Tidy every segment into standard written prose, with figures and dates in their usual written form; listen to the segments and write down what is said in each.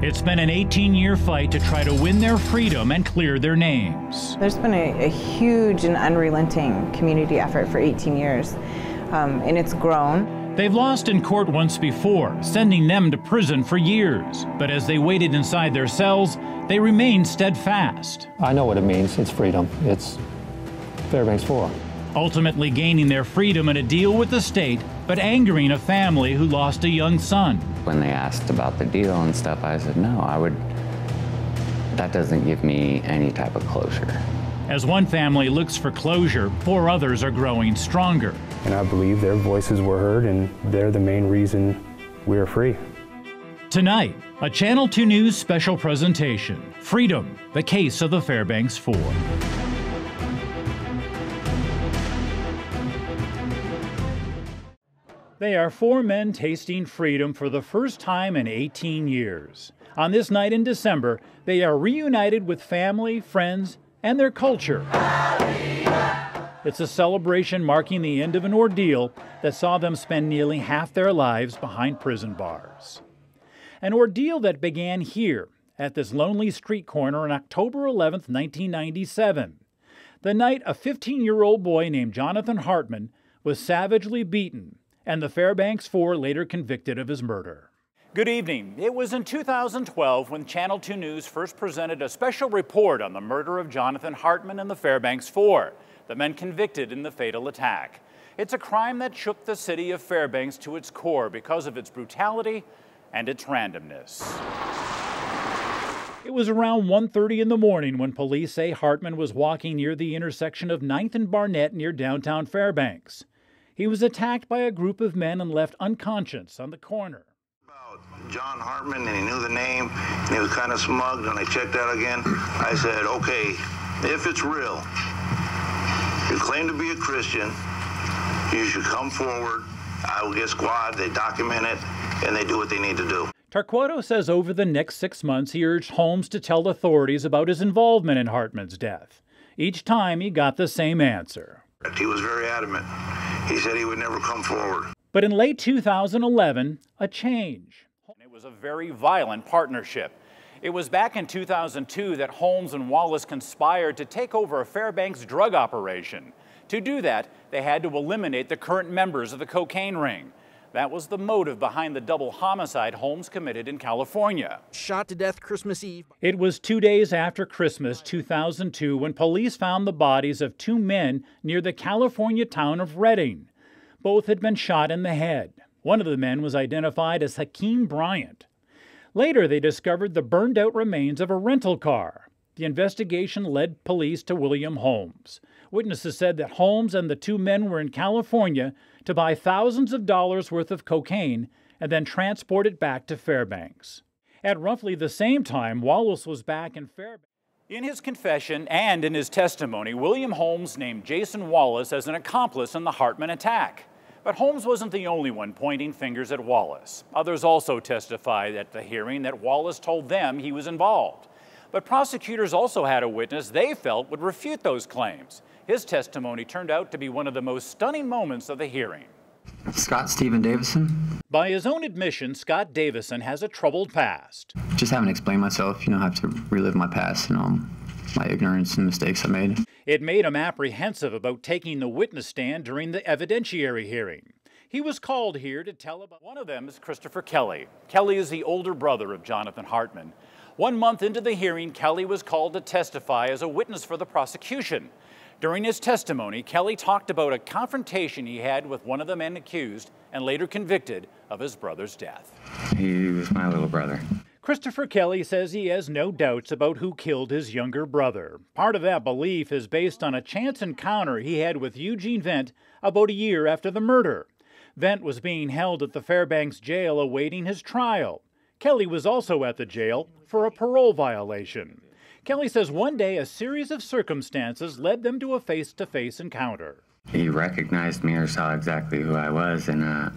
It's been an 18-year fight to try to win their freedom and clear their names. There's been a huge and unrelenting community effort for 18 years, and it's grown. They've lost in court once before, sending them to prison for years. But as they waited inside their cells, they remained steadfast. I know what it means. It's freedom. It's Fairbanks 4. Ultimately gaining their freedom in a deal with the state, but angering a family who lost a young son. When they asked about the deal and stuff, I said, no, that doesn't give me any type of closure. As one family looks for closure, 4 others are growing stronger. And I believe their voices were heard, and they're the main reason we're free. Tonight, a Channel 2 News special presentation, Freedom, the Case of the Fairbanks 4. They are 4 men tasting freedom for the first time in 18 years. On this night in December, they are reunited with family, friends, and their culture. It's a celebration marking the end of an ordeal that saw them spend nearly half their lives behind prison bars. An ordeal that began here at this lonely street corner on October 11, 1997. The night a 15-year-old boy named Jonathan Hartman was savagely beaten, and the Fairbanks 4 later convicted of his murder. Good evening. It was in 2012 when Channel 2 News first presented a special report on the murder of Jonathan Hartman and the Fairbanks 4, the men convicted in the fatal attack. It's a crime that shook the city of Fairbanks to its core because of its brutality and its randomness. It was around 1:30 in the morning when police say Hartman was walking near the intersection of 9th and Barnett near downtown Fairbanks. He was attacked by a group of men and left unconscious on the corner. John Hartman, and he knew the name, and he was kind of smug. And I checked out again. I said, okay, if it's real, you claim to be a Christian, you should come forward. I will get squad, they document it, and they do what they need to do. Tarquato says over the next 6 months, he urged Holmes to tell authorities about his involvement in Hartman's death. Each time, he got the same answer. He was very adamant. He said he would never come forward. But in late 2011, a change. It was a very violent partnership. It was back in 2002 that Holmes and Wallace conspired to take over a Fairbanks drug operation. To do that, they had to eliminate the current members of the cocaine ring. That was the motive behind the double homicide Holmes committed in California. Shot to death Christmas Eve. It was 2 days after Christmas 2002 when police found the bodies of 2 men near the California town of Redding. Both had been shot in the head. One of the men was identified as Hakeem Bryant. Later, they discovered the burned-out remains of a rental car. The investigation led police to William Holmes. Witnesses said that Holmes and the 2 men were in California to buy thousands of dollars worth of cocaine and then transport it back to Fairbanks. At roughly the same time, Wallace was back in Fairbanks. In his confession and in his testimony, William Holmes named Jason Wallace as an accomplice in the Hartman attack. But Holmes wasn't the only one pointing fingers at Wallace. Others also testified at the hearing that Wallace told them he was involved. But prosecutors also had a witness they felt would refute those claims. His testimony turned out to be one of the most stunning moments of the hearing. Scott Stephen Davison. By his own admission, Scott Davison has a troubled past. Just haven't explained myself, have to relive my past and my ignorance and mistakes I made. It made him apprehensive about taking the witness stand during the evidentiary hearing. He was called here to tell about one of them is Christopher Kelly. Kelly is the older brother of Jonathan Hartman. 1 month into the hearing, Kelly was called to testify as a witness for the prosecution. During his testimony, Kelly talked about a confrontation he had with one of the men accused and later convicted of his brother's death. He was my little brother. Christopher Kelly says he has no doubts about who killed his younger brother. Part of that belief is based on a chance encounter he had with Eugene Vent about a year after the murder. Vent was being held at the Fairbanks jail awaiting his trial. Kelly was also at the jail for a parole violation. Kelly says one day a series of circumstances led them to a face-to-face encounter. He recognized me or saw exactly who I was, and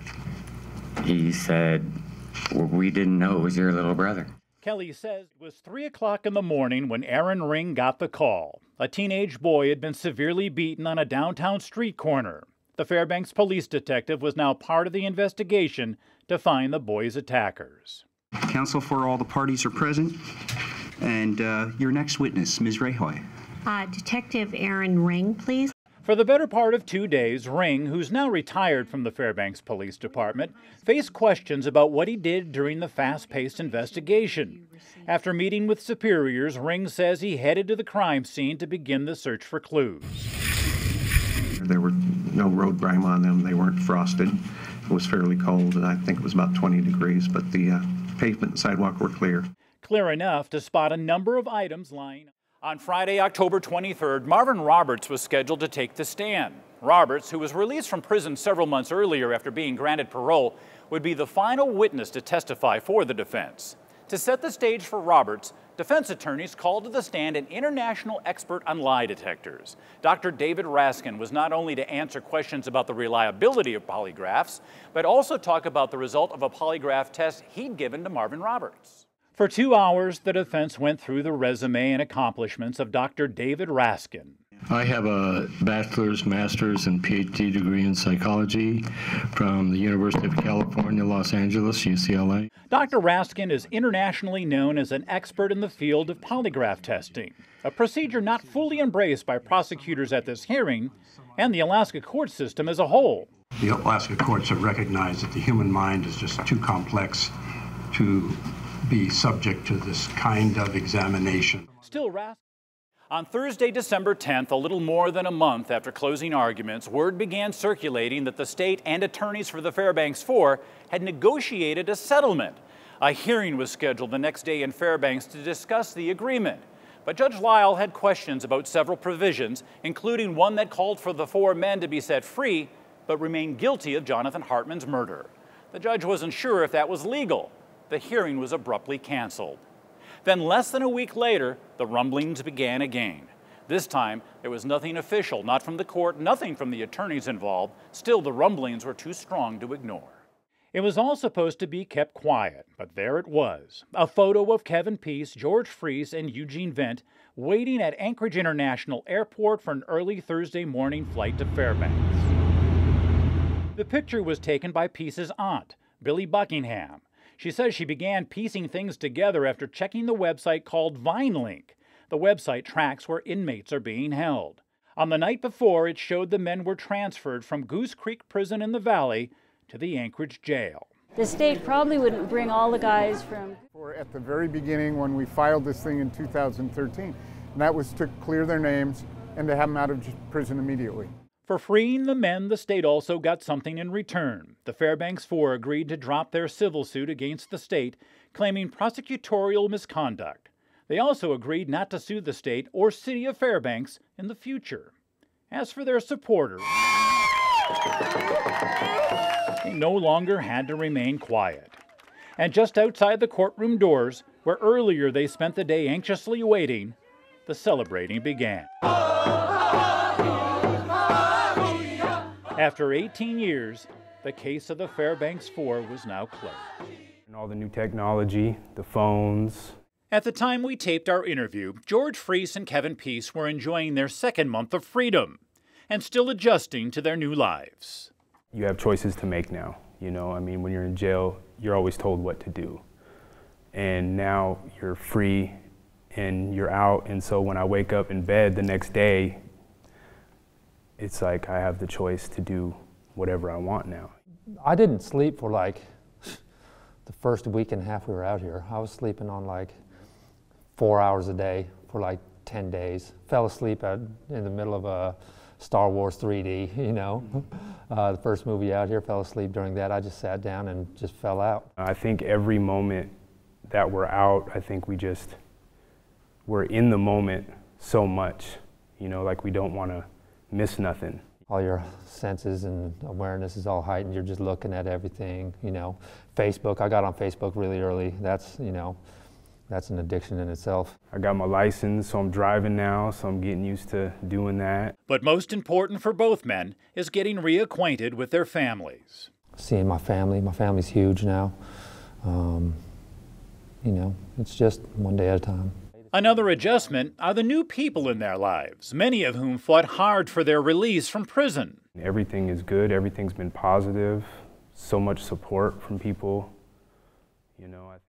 he said, we didn't know it was your little brother. Kelly says it was 3 o'clock in the morning when Aaron Ring got the call. A teenage boy had been severely beaten on a downtown street corner. The Fairbanks police detective was now part of the investigation to find the boy's attackers. Counsel for all the parties are present. And your next witness, Ms. Rehoy. Detective Aaron Ring, please. For the better part of 2 days, Ring, who's now retired from the Fairbanks Police Department, faced questions about what he did during the fast-paced investigation. After meeting with superiors, Ring says he headed to the crime scene to begin the search for clues. There were no road grime on them. They weren't frosted. It was fairly cold, and I think it was about 20 degrees, but the pavement and sidewalk were clear. Clear enough to spot a number of items lying. On Friday, October 23rd, Marvin Roberts was scheduled to take the stand. Roberts, who was released from prison several months earlier after being granted parole, would be the final witness to testify for the defense. To set the stage for Roberts, defense attorneys called to the stand an international expert on lie detectors. Dr. David Raskin was not only to answer questions about the reliability of polygraphs, but also talk about the result of a polygraph test he'd given to Marvin Roberts. For 2 hours, the defense went through the resume and accomplishments of Dr. David Raskin. I have a bachelor's, master's, and PhD degree in psychology from the University of California, Los Angeles, UCLA. Dr. Raskin is internationally known as an expert in the field of polygraph testing, a procedure not fully embraced by prosecutors at this hearing and the Alaska court system as a whole. The Alaska courts have recognized that the human mind is just too complex to be subject to this kind of examination. Still, on Thursday, December 10th, a little more than a month after closing arguments, word began circulating that the state and attorneys for the Fairbanks Four had negotiated a settlement. A hearing was scheduled the next day in Fairbanks to discuss the agreement. But Judge Lyle had questions about several provisions, including one that called for the four men to be set free, but remain guilty of Jonathan Hartman's murder. The judge wasn't sure if that was legal. The hearing was abruptly canceled. Then less than a week later, the rumblings began again. This time, there was nothing official, not from the court, nothing from the attorneys involved. Still, the rumblings were too strong to ignore. It was all supposed to be kept quiet, but there it was. A photo of Kevin Peace, George Freese, and Eugene Vent waiting at Anchorage International Airport for an early Thursday morning flight to Fairbanks. The picture was taken by Peace's aunt, Billy Buckingham. She says she began piecing things together after checking the website called VineLink. The website tracks where inmates are being held. On the night before, it showed the men were transferred from Goose Creek Prison in the Valley to the Anchorage jail. The state probably wouldn't bring all the guys from... At the very beginning when we filed this thing in 2013, and that was to clear their names and to have them out of prison immediately. For freeing the men, the state also got something in return. The Fairbanks Four agreed to drop their civil suit against the state, claiming prosecutorial misconduct. They also agreed not to sue the state or city of Fairbanks in the future. As for their supporters, they no longer had to remain quiet. And just outside the courtroom doors, where earlier they spent the day anxiously waiting, the celebrating began. After 18 years, the case of the Fairbanks Four was now closed. And all the new technology, the phones. At the time we taped our interview, George Freese and Kevin Peace were enjoying their second month of freedom and still adjusting to their new lives. You have choices to make now. You know, I mean, when you're in jail, you're always told what to do. And now you're free and you're out. And so when I wake up in bed the next day, it's like I have the choice to do whatever I want now. I didn't sleep for like the first week and a half we were out here. I was sleeping on like 4 hours a day for like 10 days. Fell asleep in the middle of a Star Wars 3D, you know. The first movie out here, fell asleep during that. I just sat down and just fell out. I think every moment that we're out, I think we're in the moment so much, you know, like we don't want to miss nothing. All your senses and awareness is all heightened. You're just looking at everything, you know. Facebook, I got on Facebook really early. That's, you know, that's an addiction in itself. I got my license, so I'm driving now, so I'm getting used to doing that. But most important for both men is getting reacquainted with their families. Seeing my family's huge now. You know, it's just one day at a time. Another adjustment are the new people in their lives, many of whom fought hard for their release from prison. Everything is good, everything's been positive, so much support from people, you know.